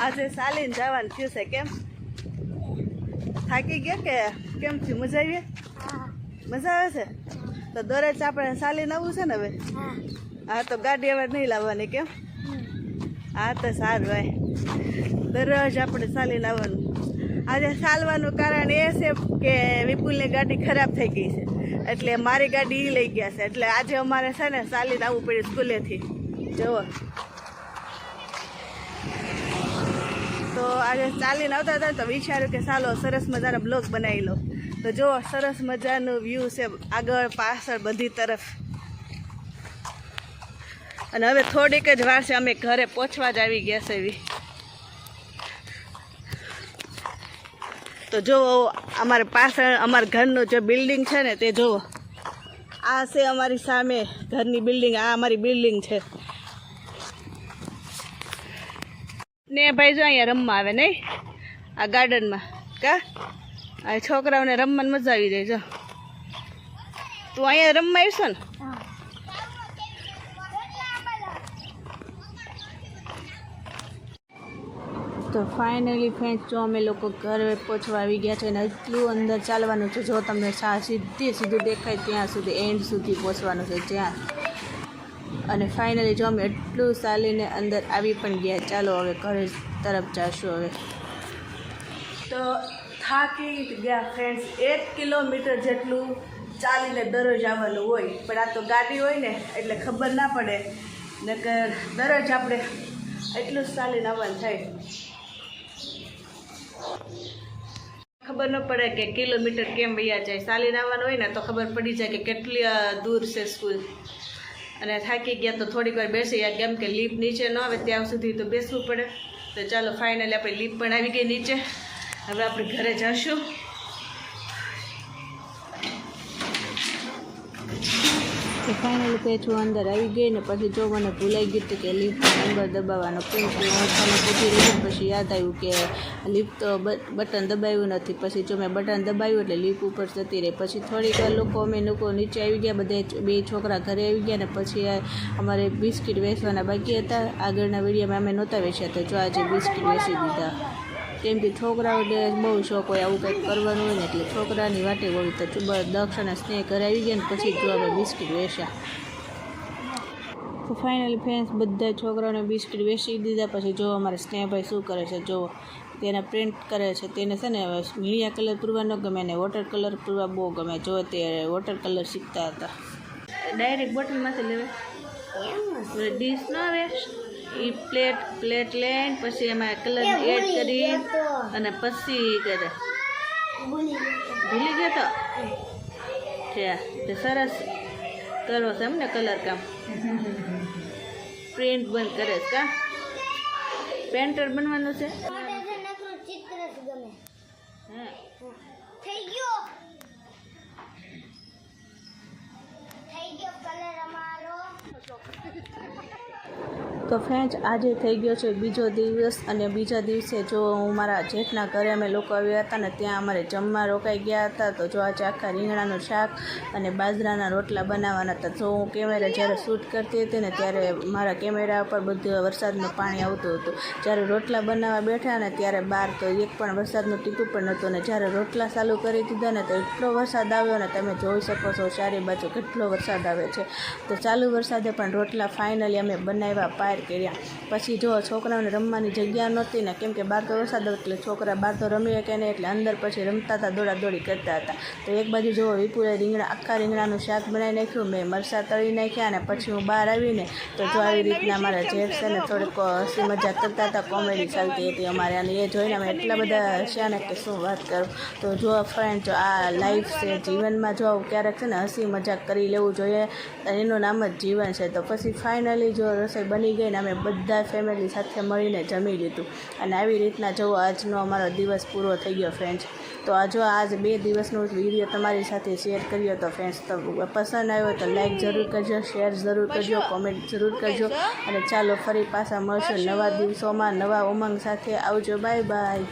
આજે ચાલીને જવાનું થયું છે. કેમ થાકી ગયા કે કેમ થયું? મજા આવી? મજા આવે છે તો દરરોજ આપણે ચાલીને આવવું છે ને હવે? હા તો ગાડી હવે નહીં લાવવાની. કેમ? હા તો સારું ભાઈ, દરરોજ આપણે ચાલીને આવવાનું. આજે ચાલવાનું કારણ એ છે કે વિપુલની ગાડી ખરાબ થઈ ગઈ છે, એટલે મારી ગાડી એ લઈ ગયા છે, એટલે આજે અમારે છે ને ચાલીને આવવું પડ્યું સ્કૂલેથી. જુઓ તો આજે ચાલીને આવતા હતા તો વિચાર્યું કે ચાલો સરસ મજાનો બ્લોગ બનાવી લો. તો જુઓ સરસ મજાનું વ્યૂ છે આગળ પાછળ બધી તરફ. અને હવે થોડીક જ વાર છે અમે ઘરે પહોંચવા જ આવી ગયા છે એવી. તો જુઓ અમારે પાછળ અમારા ઘરનું જે બિલ્ડિંગ છે ને તે જુઓ. આ છે અમારી સામે ઘરની બિલ્ડિંગ, આ અમારી બિલ્ડિંગ છે ને ભાઈ. જો અહીંયા રમવા આવે નહીં આ ગાર્ડનમાં, કા આ છોકરાઓને રમવાની મજા આવી જાય. જો તું અહીંયા રમવા આવીશો ને? તો ફાઇનલી ફ્રેન્ડ્સ જો અમે લોકો ઘરે પહોંચવા આવી ગયા છે, અને એટલું અંદર ચાલવાનું છે. જો તમને સીધું દેખાય ત્યાં સુધી એન્ડ સુધી પહોંચવાનું છે જ્યાં. અને ફાઇનલી જો અમે એટલું ચાલીને અંદર આવી પણ ગયા. ચાલો હવે ઘરે તરફ જઈશું હવે. તો થાકી ગયા ફ્રેન્ડ્સ. 1 કિલોમીટર જેટલું ચાલીને દરરોજ આવવાનું હોય, પણ આ તો ગાડી હોય ને એટલે ખબર ના પડે, નકર દરરોજ આપણે એટલું જ ચાલીને આવવાનું થાય. ખબર ન પડે કે કિલોમીટર કેમ વયા જાય. ચાલીને આવવાનું હોય ને તો ખબર પડી જાય કે કેટલી દૂર છે સ્કૂલ. અને થાકી ગયા તો થોડીક વાર બેસી ગયા, કેમ કે લીપ નીચે ન આવે ત્યાં સુધી તો બેસવું પડે. તો ચાલો ફાઇનલી આપણે લીપ પણ આવી ગઈ નીચે. હવે આપણે ઘરે જઈશું. તો ફાઇનલી પેછું અંદર આવી ગઈ ને પછી જો મને ભૂલાઈ ગયું હતું કે લીપ નંબર દબાવવાનો પિન ઓછાને પૂછી રહી. પછી યાદ આવ્યું કે લીપ તો બટન દબાવ્યું નથી. પછી જો મેં બટન દબાવ્યું એટલે લીપ ઉપર જતી રહી. પછી થોડીક વાર અમે લોકો નીચે આવી ગયા, બધા 2 છોકરા ઘરે આવી ગયા. ને પછી અમારે બિસ્કિટ વેચવાના બાકી હતા. આગળના વિડીયોમાં અમે નહોતા વેચ્યા, તો જો આજે બિસ્કિટ વેચી દીધા. કેમ કે છોકરાઓને બહુ શોખ હોય આવું કંઈક કરવાનું હોય ને, એટલે છોકરાની વાટે હોય. તો દક્ષ અને સ્નેહ ઘરે આવી ગયા ને પછી જો અમે બિસ્કિટ વેચ્યા. તો ફાઇનલી ફ્રેન્ડ્સ બધા છોકરાઓને બિસ્કિટ વેચી દીધા. પછી જો અમારે સ્નેહભાઈ શું કરે છે, જો તેને પ્રિન્ટ કરે છે. તેને છે ને મીડિયા કલર પૂરવા ન ગમે ને વોટર કલર પૂરવા બહુ ગમે. જો તે વોટર કલર શીખતા હતા. ડાયરેક્ટ બોટલમાંથી લેવે ડીશ ન આવે એ પ્લેટ લઈને પછી એમાં કલર એડ કરી અને પછી કરે. ભૂલી ગયો તો સરસ કરો છે એમને કલર કામ. પ્રિન્ટ બંધ કરે છે કા? પેન્ટર બનવાનું છે. તો ફ્રેન્ડ્સ આજે થઈ ગયો છે બીજો દિવસ. અને બીજા દિવસે જો હું મારા જેઠના ઘરે અમે લોકો આવ્યા હતા ને ત્યાં અમારે જમવા રોકાઈ ગયા હતા. તો જો આજે આખા રીંગણાનું શાક અને બાજરાના રોટલા બનાવવાના હતા. જો હું કેમેરા જ્યારે શૂટ કરતી હતી ને ત્યારે મારા કેમેરા પર બધું વરસાદનું પાણી આવતું હતું. જ્યારે રોટલા બનાવવા બેઠા ને ત્યારે બહાર તો એક પણ વરસાદનું ટીપું પણ નહોતું. ને જ્યારે રોટલા ચાલુ કરી દીધા ને તો એટલો વરસાદ આવ્યો ને તમે જોઈ શકો છો ચારે બાજુ કેટલો વરસાદ આવે છે. તો ચાલુ વરસાદે પણ રોટલા ફાઇનલી અમે બનાવ્યા કર્યા. પછી જો છોકરાઓને રમવાની જગ્યા નહોતી ને, કેમ કે બહાર તો વરસાદ એટલે છોકરા બહાર તો રમી શકે નહીં, એટલે અંદર પછી રમતા હતા, દોડાદોડી કરતા હતા. તો એક બાજુ જો વિપુલે આખા રીંગણાનું શાક બનાવી નાખ્યું, મેં મરચાં તળી નાખ્યા. અને પછી હું બહાર આવીને તો જો આવી રીતના મારા જેઠ છે ને થોડીક હસી મજાક કરતા હતા, કોમેડી ચાલતી હતી અમારે. અને એ જોઈને અમે એટલા બધા હસ્યા ને કે શું વાત કરું. તો જો ફ્રેન્ડ જો આ લાઈફ છે, જીવનમાં જો ક્યારેક છે ને હસી મજાક કરી લેવું જોઈએ, એનું નામ જ જીવન છે. તો પછી ફાઇનલી જો રસોઈ બની ગઈ ને અમે બધા ફેમિલી સાથે મળીને જમી લીધું. અને આવી રીતના જો આજનો અમારો દિવસ પૂરો થઈ ગયો ફ્રેન્ડ્સ. તો આજ 2 દિવસનો વિડીયો તમારી સાથે શેર કર્યો. તો ફ્રેન્ડ્સ તો પસંદ આવ્યો તો લાઈક જરૂર કરજો, શેર જરૂર કરજો, કોમેન્ટ જરૂર કરજો. અને ચાલો ફરી પાછા મળશું નવા દિવસોમાં નવા ઉમંગ સાથે. આવજો, બાય બાય.